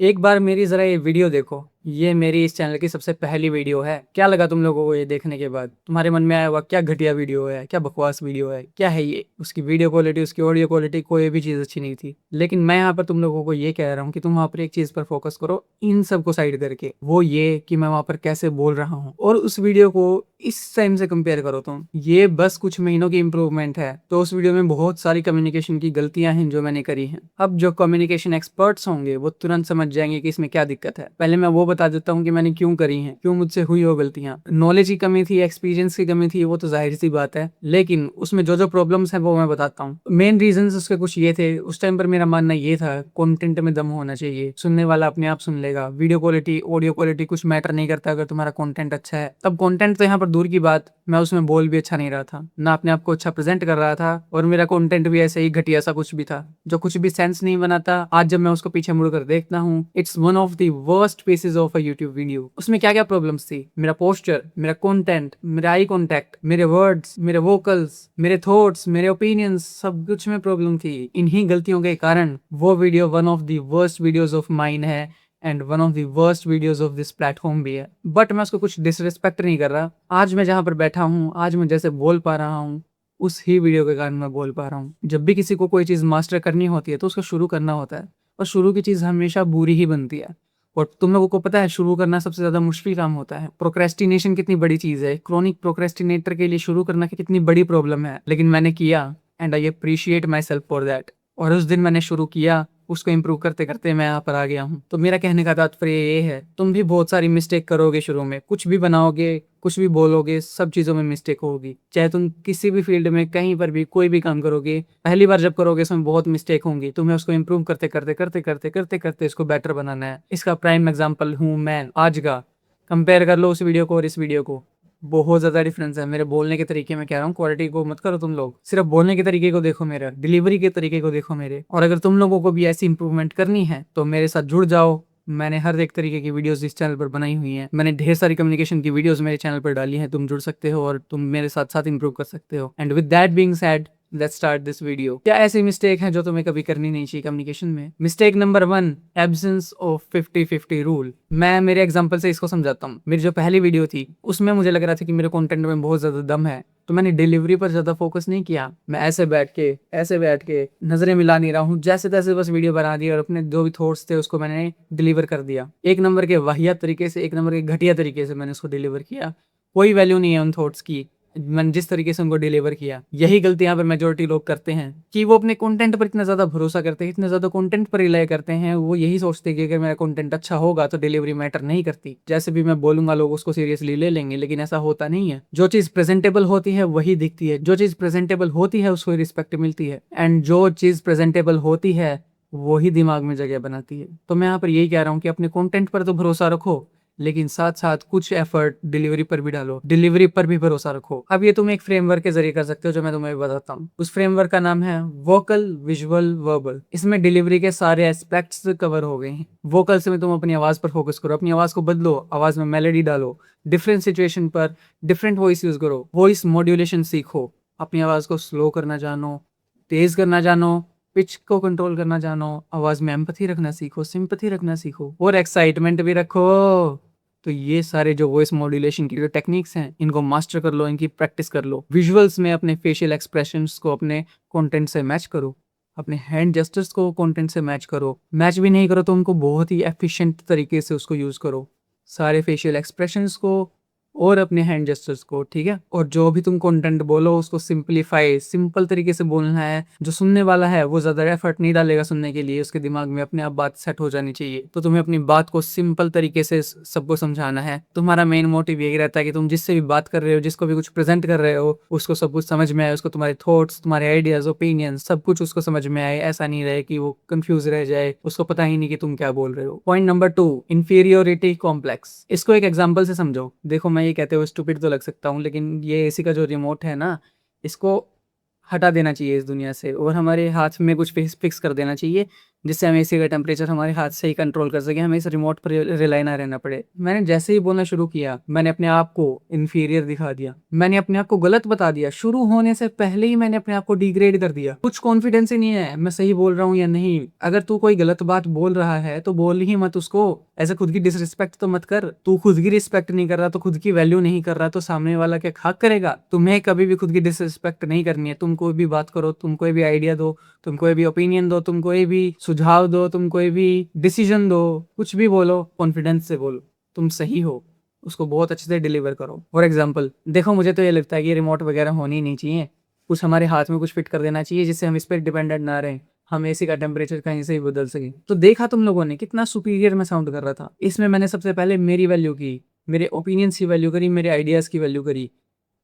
एक बार मेरी ज़रा ये वीडियो देखो। ये मेरी इस चैनल की सबसे पहली वीडियो है। क्या लगा तुम लोगों को ये देखने के बाद? तुम्हारे मन में आया होगा क्या घटिया वीडियो है, क्या बकवास वीडियो है, क्या है ये? उसकी वीडियो क्वालिटी, उसकी ऑडियो क्वालिटी, कोई भी चीज़ अच्छी नहीं थी। लेकिन मैं यहाँ पर तुम लोगों को ये कह रहा हूँ कि तुम वहाँ पर एक चीज़ पर फोकस करो, इन सब को साइड करके। वो ये कि मैं वहाँ पर कैसे बोल रहा हूँ और उस वीडियो को इस टाइम से कंपेयर करो तुम। ये बस कुछ महीनों की इंप्रूवमेंट है। तो उस वीडियो में बहुत सारी कम्युनिकेशन की गलतियां हैं जो मैंने करी हैं। अब जो कम्युनिकेशन एक्सपर्ट्स होंगे वो तुरंत समझ जाएंगे कि इसमें क्या दिक्कत है। पहले मैं वो बता देता हूँ कि मैंने क्यों करी हैं, क्यों मुझसे हुई वो गलतियां। नॉलेज की कमी थी, एक्सपीरियंस की कमी थी, वो तो जाहिर सी बात है। लेकिन उसमें जो जो प्रॉब्लम्स हैं वो मैं बताता हूँ। मेन रीजंस उसके कुछ ये थे। उस टाइम पर मेरा मानना ये था, कंटेंट में दम होना चाहिए, सुनने वाला अपने आप सुन लेगा। वीडियो क्वालिटी, ऑडियो क्वालिटी कुछ मैटर नहीं करता अगर तुम्हारा कंटेंट अच्छा है। तब कंटेंट तो यहाँ पर दूर की बात, मैं उसमें बोल भी अच्छा नहीं रहा था, ना अपने आप को अच्छा प्रेजेंट कर रहा था, और मेरा कंटेंट भी ऐसे ही घटिया सा कुछ भी था जो कुछ भी सेंस नहीं बनाता। आज जब मैं उसको पीछे मुड़कर देखता हूँ, it's one of the worst pieces of a YouTube video. उसमें क्या क्या प्रॉब्लम्स थी? मेरा पोस्चर, मेरा कंटेंट, मेरा आई कॉन्टेक्ट, मेरे वर्ड्स, मेरे वोकल्स, मेरे थॉट्स, मेरे ओपिनियंस, सब कुछ में प्रॉब्लम थी। इन्हीं गलतियों के कारण वो video one of the worst videos of mine है and one of the worst videos of this platform भी है। बट मैं उसको कुछ डिसरिस्पेक्ट नहीं कर रहा। आज मैं जहाँ पर बैठा हूँ, आज मैं जैसे बोल पा रहा हूँ, उस ही वीडियो के कारण मैं बोल पा रहा हूँ। जब भी किसी को कोई चीज़ मास्टर करनी होती है तो उसको शुरू करना होता है, और शुरू की चीज़ हमेशा बुरी ही बनती है। और तुम लोगों को पता है शुरू करना सबसे ज़्यादा मुश्किल काम होता है। प्रोक्रेस्टिनेशन कितनी बड़ी चीज़ है, क्रोनिक प्रोक्रेस्टिनेटर के लिए शुरू करना कितनी बड़ी प्रॉब्लम है। लेकिन मैंने किया and I appreciate my self for that. और उस दिन मैंने शुरू किया, उसको इम्प्रूव करते करते मैं यहाँ पर आ गया हूँ। तो मेरा कहने का तात्पर्य ये है, तुम भी बहुत सारी मिस्टेक करोगे शुरू में। कुछ भी बनाओगे, कुछ भी बोलोगे, सब चीज़ों में मिस्टेक होगी। चाहे तुम किसी भी फील्ड में कहीं पर भी कोई भी काम करोगे, पहली बार जब करोगे उसमें बहुत मिस्टेक होंगी। तुम्हें उसको इम्प्रूव करते करते करते करते करते करते इसको बेटर बनाना है। इसका प्राइम एग्जाम्पल हूँ मैं आज का। कंपेयर कर लो उस वीडियो को और इस वीडियो को, बहुत ज़्यादा डिफरेंस है। मेरे बोलने के तरीके में कह रहा हूँ, क्वालिटी को मत करो तुम लोग, सिर्फ बोलने के तरीके को देखो, मेरा डिलीवरी के तरीके को देखो मेरे। और अगर तुम लोगों को भी ऐसी इंप्रूवमेंट करनी है तो मेरे साथ जुड़ जाओ। मैंने हर एक तरीके की वीडियोस इस चैनल पर बनाई हुई हैं। मैंने ढेर सारी कम्युनिकेशन की वीडियोस मेरे चैनल पर डाली हैं। तुम जुड़ सकते हो और तुम मेरे साथ साथ इंप्रूव कर सकते हो। And with that being said, let's start this video. क्या ऐसी मिस्टेक है जो तुम्हें कभी करनी नहीं चाहिए कम्युनिकेशन में? Mistake number 1, absence of 50-50 rule. मैं मेरे एग्जांपल से इसको समझाता हूँ। मेरी जो पहली वीडियो थी उसमें मुझे लग रहा था कि मेरे कंटेंट में बहुत ज्यादा दम है, तो मैंने डिलीवरी पर ज्यादा फोकस नहीं किया। मैं ऐसे बैठ के नजरें मिला नहीं रहा हूँ, जैसे तैसे बस वीडियो बना दी और अपने जो भी थॉट्स थे उसको मैंने डिलीवर कर दिया। एक नंबर के वाहियात तरीके से, एक नंबर के घटिया तरीके से मैंने उसको डिलीवर किया। कोई वैल्यू नहीं है उन थॉट्स की, मैंने जिस तरीके से उनको डिलीवर किया। यही गलती यहाँ पर मेजोरिटी लोग करते हैं कि वो अपने कंटेंट पर इतना ज्यादा भरोसा करते हैं, इतना ज्यादा कंटेंट पर रिलाई करते हैं। वो यही सोचते हैं कि अगर मेरा कंटेंट अच्छा होगा तो डिलीवरी मैटर नहीं करती, जैसे भी मैं बोलूंगा लोग उसको सीरियसली ले लेंगे। लेकिन ऐसा होता नहीं है। जो चीज प्रेजेंटेबल होती है वही दिखती है, जो चीज प्रेजेंटेबल होती है उसको रिस्पेक्ट मिलती है, एंड जो चीज प्रेजेंटेबल होती है वही दिमाग में जगह बनाती है। तो मैं यहाँ पर यही कह रहा हूँ कि अपने कंटेंट पर तो भरोसा रखो, लेकिन साथ साथ कुछ एफर्ट डिलीवरी पर भी डालो, डिलीवरी पर भी भरोसा रखो। अब ये तुम एक फ्रेमवर्क के जरिए कर सकते हो जो मैं तुम्हें बताता हूँ। उस फ्रेमवर्क का नाम है वोकल, विजुअल, वर्बल। इसमें डिलीवरी के सारे एस्पेक्ट्स कवर हो गए हैं। वोकल से में तुम अपनी आवाज पर फोकस करो, अपनी आवाज को बदलो, आवाज में मेलोडी डालो, डिफरेंट सिचुएशन पर डिफरेंट वॉइस यूज करो, वॉइस मॉड्यूलेशन सीखो, अपनी आवाज को स्लो करना जानो, तेज करना जानो, पिच को कंट्रोल करना जानो, आवाज में एम्पैथी रखना सीखो, सिंपैथी रखना सीखो, और एक्साइटमेंट भी रखो। तो ये सारे जो वॉइस मॉड्यूलेशन की जो टेक्निक्स हैं इनको मास्टर कर लो, इनकी प्रैक्टिस कर लो। विजुअल्स में अपने फेशियल एक्सप्रेशंस को अपने कंटेंट से मैच करो, अपने हैंड जेस्चर्स को कंटेंट से मैच करो। मैच भी नहीं करो तो उनको बहुत ही एफिशिएंट तरीके से उसको यूज करो, सारे फेशियल एक्सप्रेशंस को और अपने हैंड जेस्चर्स को, ठीक है। और जो भी तुम कंटेंट बोलो उसको सिंपलीफाई, सिंपल तरीके से बोलना है। जो सुनने वाला है वो ज्यादा एफर्ट नहीं डालेगा सुनने के लिए, उसके दिमाग में अपने आप बात सेट हो जानी चाहिए। तो तुम्हें अपनी बात को सिंपल तरीके से सबको समझाना है। तुम्हारा मेन मोटिव यही रहता है कि तुम जिससे भी बात कर रहे हो, जिसको भी कुछ प्रेजेंट कर रहे हो, उसको सब कुछ समझ में आए, उसको तुम्हारे थॉट्स, तुम्हारे आइडियाज, ओपिनियन सब कुछ उसको समझ में आए। ऐसा नहीं रहे कि वो कंफ्यूज रह जाए, उसको पता ही नहीं कि तुम क्या बोल रहे हो। Point number 2, inferiority complex. इसको एक एग्जाम्पल से समझो। देखो मैं ये कहते हुए स्टूपिड तो लग सकता हूँ, लेकिन ये एसी का जो रिमोट है ना, इसको हटा देना चाहिए इस दुनिया से और हमारे हाथ में कुछ फिक्स कर देना चाहिए जिससे हम एसी का टेम्परेचर हमारे हाथ से ही कंट्रोल कर सकें, हमें इस रिमोट पर रिलाई ना रहना पड़े। मैंने जैसे ही बोलना शुरू किया, मैंने अपने आप को इन्फीरियर दिखा दिया, मैंने अपने आप को गलत बता दिया। शुरू होने से पहले ही मैंने अपने आप को डिग्रेड कर दिया। कुछ कॉन्फिडेंस ही नहीं है मैं सही बोल रहा हूँ या नहीं। अगर तू कोई गलत बात बोल रहा है तो बोल ही मत उसको, ऐसे खुद की डिसरिस्पेक्ट तो मत कर। तू खुद की रिस्पेक्ट नहीं कर रहा, तो खुद की वैल्यू नहीं कर रहा, तो सामने वाला क्या खाक करेगा। तुम्हें कभी भी खुद की डिसरिस्पेक्ट नहीं करनी है। तुम कोई भी बात करो, तुम कोई भी आइडिया दो, तुम कोई भी ओपिनियन दो, तुम कोई भी सुझाव दो, तुम कोई भी डिसीजन दो, कुछ भी बोलो, कॉन्फिडेंस से बोलो। तुम सही हो, उसको बहुत अच्छे से डिलीवर करो। फॉर एग्जाम्पल देखो, मुझे तो ये लगता है कि रिमोट वगैरह होनी नहीं चाहिए। कुछ हमारे हाथ में कुछ फिट कर देना चाहिए जिससे हम इस पर डिपेंडेंट ना रहें, हम एसी का टेम्परेचर कहीं से ही बदल सकें। तो देखा तुम लोगों ने कितना सुपीरियर मैं साउंड कर रहा था। इसमें मैंने सबसे पहले मेरी वैल्यू की, मेरे ओपिनियंस की वैल्यू करी, मेरे आइडियाज की वैल्यू करी।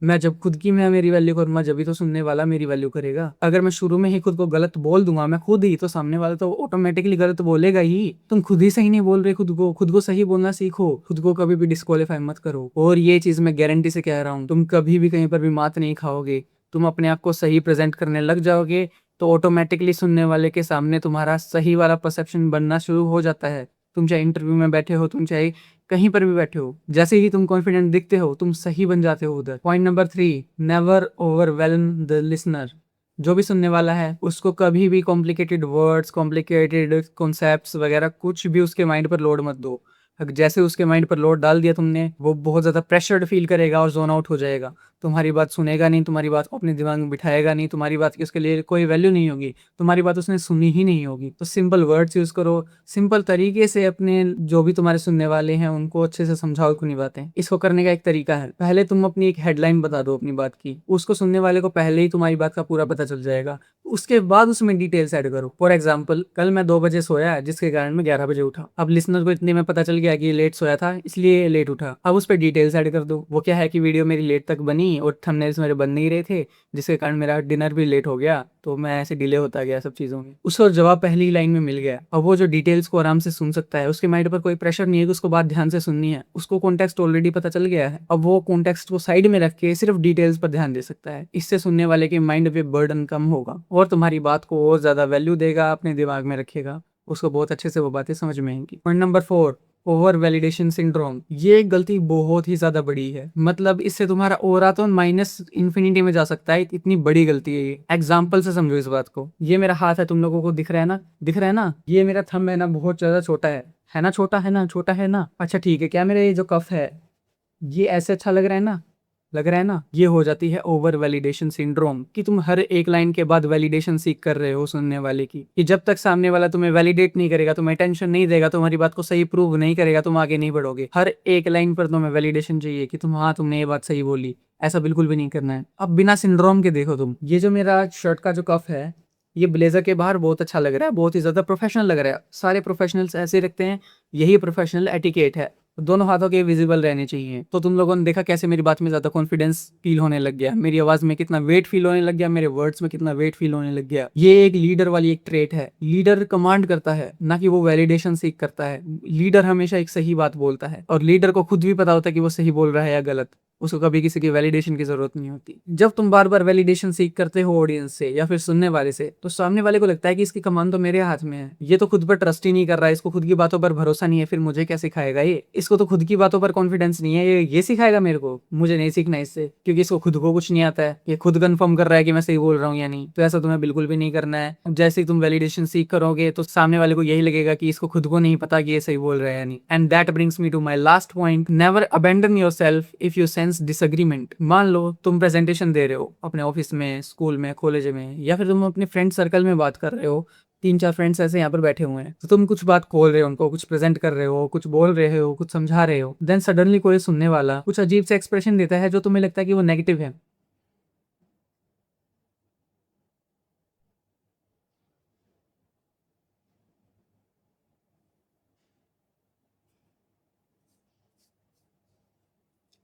मैं जब खुद की मैं मेरी वैल्यू करूंगा, जब भी तो सुनने वाला मेरी वैल्यू करेगा। अगर मैं शुरू में ही खुद को गलत बोल दूंगा मैं खुद ही, तो सामने वाला तो ऑटोमेटिकली गलत बोलेगा ही। तुम खुद ही सही नहीं बोल रहे, खुद को सही बोलना सीखो। खुद को कभी भी डिस्क्वालीफाई मत करो। और ये चीज मैं गारंटी से कह रहा हूँ, तुम कभी भी कहीं पर भी मात नहीं खाओगे। तुम अपने आप को सही प्रेजेंट करने लग जाओगे तो ऑटोमेटिकली सुनने वाले के सामने तुम्हारा सही वाला परसेप्शन बनना शुरू हो जाता है। तुम चाहे इंटरव्यू में बैठे हो, तुम चाहे कहीं पर भी बैठे हो, जैसे ही तुम कॉन्फिडेंट दिखते हो तुम सही बन जाते हो उधर। Point number 3, never overwhelm the listener. जो भी सुनने वाला है उसको कभी भी कॉम्प्लिकेटेड वर्ड्स, कॉम्प्लिकेटेड कॉन्सेप्ट्स वगैरह कुछ भी उसके माइंड पर लोड मत दो। जैसे उसके माइंड पर लोड डाल दिया तुमने, वो बहुत ज्यादा प्रेशर्ड फील करेगा और जोन आउट हो जाएगा। तुम्हारी बात सुनेगा नहीं, तुम्हारी बात अपने दिमाग में बिठाएगा नहीं, तुम्हारी बात की उसके लिए कोई वैल्यू नहीं होगी, तुम्हारी बात उसने सुनी ही नहीं होगी। तो सिंपल वर्ड्स यूज करो, सिंपल तरीके से अपने जो भी तुम्हारे सुनने वाले हैं उनको अच्छे से समझाओ अपनी बातें। इसको करने का एक तरीका है, पहले तुम अपनी एक हेडलाइन बता दो अपनी बात की, उसको सुनने वाले को पहले ही तुम्हारी बात का पूरा पता चल जाएगा। उसके बाद उसमें डिटेल्स ऐड करो। फॉर एग्जाम्पल, कल मैं 2 बजे सोया जिसके कारण मैं 11 बजे उठा। अब लिसनर को इतने में पता चल गया कि लेट सोया था इसलिए लेट उठा। अब उस पर डिटेल्स ऐड कर दो। वो क्या है कि वीडियो मेरी लेट तक बनी और थंबनेल्स मेरे बन नहीं रहे थे, जिसके कारण मेरा डिनर भी लेट हो गया, तो मैं ऐसे डिले होता गया सब चीज़ों में। उसको जवाब पहली लाइन में मिल गया। अब वो जो डिटेल्स को आराम से सुन सकता है, उसके माइंड पर कोई प्रेशर नहीं है कि उसको बात ध्यान से सुननी है, उसको कॉन्टेक्स्ट ऑलरेडी पता चल गया है। अब वो कॉन्टेक्स्ट को साइड में रख के सिर्फ डिटेल्स पर ध्यान दे सकता है। इससे सुनने वाले के माइंड पे बर्डन कम होगा और तुम्हारी बात को और ज्यादा वैल्यू देगा, अपने दिमाग में रखेगा, उसको बहुत अच्छे से वो बातें समझ में आएंगी। Point number 4, over validation syndrome. ये एक गलती बहुत ही ज्यादा बड़ी है, मतलब इससे तुम्हारा ओरा तो माइनस इन्फिनिटी में जा सकता है, इतनी बड़ी गलती है ये। एग्जाम्पल से समझो इस बात को। ये मेरा हाथ है, तुम लोगों को दिख रहा है ना, दिख रहा है ना। ये मेरा थंब है ना, बहुत ज्यादा छोटा है ना, छोटा है ना, छोटा है ना। अच्छा ठीक है, क्या मेरा ये जो कफ है ये ऐसे अच्छा लग रहा है ना, लग रहा है ना। ये हो जाती है ओवर वैलिडेशन सिंड्रोम, कि तुम हर एक लाइन के बाद वैलिडेशन सीख कर रहे हो सुनने वाले की, कि जब तक सामने वाला तुम्हें वैलिडेट नहीं करेगा, तुम्हें अटेंशन नहीं देगा, तुम्हारी बात को सही प्रूव नहीं करेगा, तुम आगे नहीं बढ़ोगे। हर एक लाइन पर तुम्हें वैलिडेशन चाहिए कि तुम, हाँ तुमने ये बात सही बोली। ऐसा बिल्कुल भी नहीं करना है। अब बिना सिंड्रोम के देखो तुम, ये जो मेरा शर्ट का जो कफ है, ये ब्लेजर के बाहर बहुत अच्छा लग रहा है, बहुत ही ज्यादा प्रोफेशनल लग रहा है। सारे प्रोफेशनल्स ऐसे रखते हैं, यही प्रोफेशनल एटिकेट है। दोनों हाथों के विजिबल रहने चाहिए। तो तुम लोगों ने देखा कैसे मेरी बात में ज्यादा कॉन्फिडेंस फील होने लग गया, मेरी आवाज में कितना वेट फील होने लग गया, मेरे वर्ड्स में कितना वेट फील होने लग गया। ये एक लीडर वाली एक ट्रेट है। लीडर कमांड करता है, ना कि वो वैलिडेशन सीख करता है। लीडर हमेशा एक सही बात बोलता है और लीडर को खुद भी पता होता है कि वो सही बोल रहा है या गलत। उसको कभी किसी की वैलिडेशन की जरूरत नहीं होती। जब तुम बार बार वैलिडेशन सीख करते हो ऑडियंस से या फिर सुनने वाले से, तो सामने वाले को लगता है कि इसकी कमान तो मेरे हाथ में है, ये तो खुद पर ट्रस्ट ही नहीं कर रहा है, इसको खुद की बातों पर भरोसा नहीं है, फिर मुझे क्या सिखाएगा ये। इसको तो खुद की बातों पर कॉन्फिडेंस नहीं है, ये सिखाएगा मेरे को, मुझे नहीं सीखना इससे, क्योंकि इसको खुद को कुछ नहीं आता है। ये खुद कंफर्म कर रहा है कि मैं सही बोल रहा हूँ या नहीं। तो ऐसा तुम्हें बिल्कुल भी नहीं करना है। जैसे ही तुम वैलिडेशन सीख करोगे तो सामने वाले को यही लगेगा कि इसको खुद को नहीं पता कि ये सही बोल रहा है या नहीं। And that brings me to my last point, never abandon yourself if you sense disagreement. मान लो तुम प्रेजेंटेशन दे रहे हो अपने ऑफिस में, स्कूल में, कॉलेज में, या फिर तुम अपने फ्रेंड सर्कल में बात कर रहे हो। 3-4 फ्रेंड्स ऐसे यहाँ पर बैठे हुए हैं, तो तुम कुछ बात खोल रहे हो, उनको कुछ प्रेजेंट कर रहे हो, कुछ बोल रहे हो, कुछ समझा रहे हो। देन सडनली कोई सुनने वाला कुछ अजीब से एक्सप्रेशन देता है जो तुम्हें लगता है कि वो नेगेटिव है।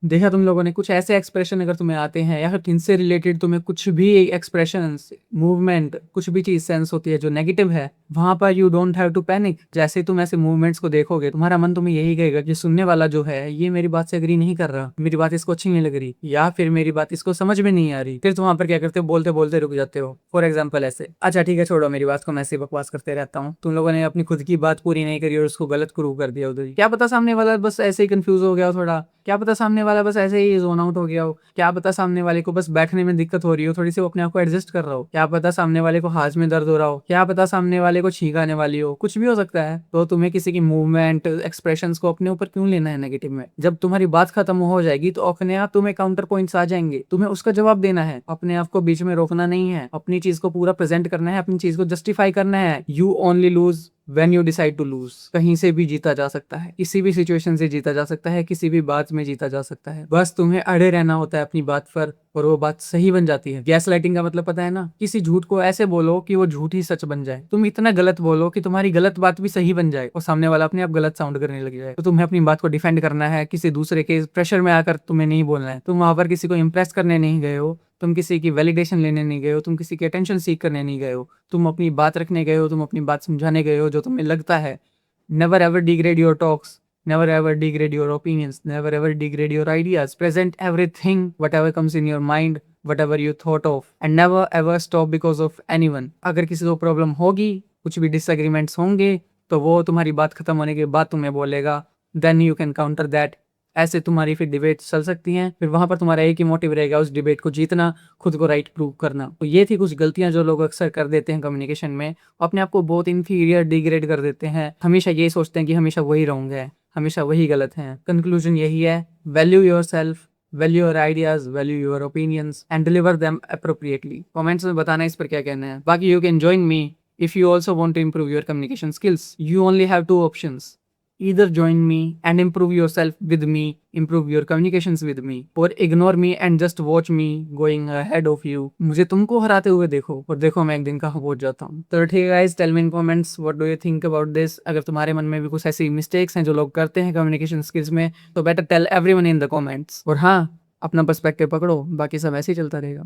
देखा तुम लोगों ने, कुछ ऐसे एक्सप्रेशन अगर तुम्हें आते हैं या फिर इनसे रिलेटेड तुम्हें कुछ भी एक्सप्रेशन, मूवमेंट, कुछ भी चीज सेंस होती है जो नेगेटिव है, वहां पर you don't have to panic. जैसे ही तुम ऐसे मूवमेंट्स को देखोगे, तुम्हारा मन तुम्हें यही कहेगा कि सुनने वाला जो है ये मेरी बात से एग्री नहीं कर रहा, मेरी बात इसको अच्छी नहीं लग रही, या फिर मेरी बात इसको समझ में नहीं आ रही। फिर तुम वहां पर क्या करते हो, बोलते बोलते रुक जाते हो। फॉर एग्जाम्पल ऐसे, अच्छा ठीक है छोड़ो मेरी बात को, मैं ऐसे बकवास करते रहता हूँ। तुम लोगों ने अपनी खुद की बात पूरी नहीं करी और उसको गलत प्रूव कर दिया उधर ही। क्या पता सामने वाला बस ऐसे ही कंफ्यूज हो गया हो थोड़ा, क्या पता सामने वाला बस ऐसे ही जोन आउट हो गया हो, क्या पता सामने वाले को बस बैठने में दिक्कत हो रही हो, थोड़ी सी वो अपने आप को एडजस्ट कर रहा हो, क्या पता सामने वाले को हाथ में दर्द हो रहा हो, क्या पता सामने वाले को छींक आने वाली हो, कुछ भी हो सकता है। तो तुम्हें किसी की मूवमेंट, एक्सप्रेशंस को अपने ऊपर क्यों लेना है नेगेटिव में? जब तुम्हारी बात खत्म हो जाएगी तो अपने आप तुम्हें काउंटर पॉइंट्स आ जाएंगे, तुम्हें उसका जवाब देना है, अपने आप को बीच में रोकना नहीं है, अपनी चीज को पूरा प्रेजेंट करना है, अपनी चीज को जस्टिफाई करना है। You only lose When you decide to lose। कहीं से भी जीता जा सकता है, किसी भी सिचुएशन से जीता जा सकता है, किसी भी बात में जीता जा सकता है। बस तुम्हें अड़े रहना होता है अपनी बात पर और वो बात सही बन जाती है। गैस लाइटिंग का मतलब पता है ना? किसी झूठ को ऐसे बोलो कि वो झूठ ही सच बन जाए। तुम इतना गलत बोलो कि तुम्हारी गलत बात भी सही बन जाए और सामने वाला अपने आप गलत साउंड करने लग जाए। तो तुम्हें अपनी बात को डिफेंड करना है, किसी दूसरे के प्रेशर में आकर तुम्हें नहीं बोलना है। तुम वहां पर किसी को इम्प्रेस करने नहीं गए हो, तुम किसी की वैलिडेशन लेने नहीं गए हो, तुम किसी की अटेंशन सीख करने नहीं गए हो, तुम अपनी बात रखने गए हो, तुम अपनी बात समझाने गए हो जो तुम्हें लगता है। Never ever degrade your talks, never ever degrade your opinions, never ever degrade your ideas, present everything whatever comes in your mind, whatever you thought of, and never ever stop because of anyone। अगर किसी को problem होगी, कुछ भी disagreements होंगे, तो वो तुम्हारी बात खत्म होने के बाद तुम्हें बोलेगा, then you can counter that. ऐसे तुम्हारी फिर डिबेट चल सकती हैं, फिर वहां पर तुम्हारा एक ही मोटिव रहेगा, उस डिबेट को जीतना, खुद को राइट प्रूव करना। तो ये थी कुछ गलतियां जो लोग अक्सर कर देते हैं कम्युनिकेशन में, अपने आप को बहुत इंफीरियर, डिग्रेड कर देते हैं, हमेशा ये सोचते हैं कि हमेशा वही रॉन्ग है, हमेशा वही गलत है। कंक्लूजन यही है, value your self, value your ideas, value your opinions and deliver them appropriately. Comments में बताना इस पर क्या कहना है। बाकी you can join me if you also want to improve your communication skills। You only have two options, either join me and improve yourself with me, improve your communications with me, or ignore me and just watch me going ahead of you। मुझे तुमको हराते हुए देखो और देखो मैं एक दिन कहाँ पहुंच जाता हूँ। तो ठीक है guys, tell me in comments what do you think about this. अगर तुम्हारे मन में भी कुछ ऐसी मिस्टेक्स हैं जो लोग करते हैं कम्युनिकेशन स्किल्स में, तो better tell everyone in the comments. और हाँ, अपना पर्सपेक्टिव पकड़ो, बाकी सब ऐसे ही चलता रहेगा।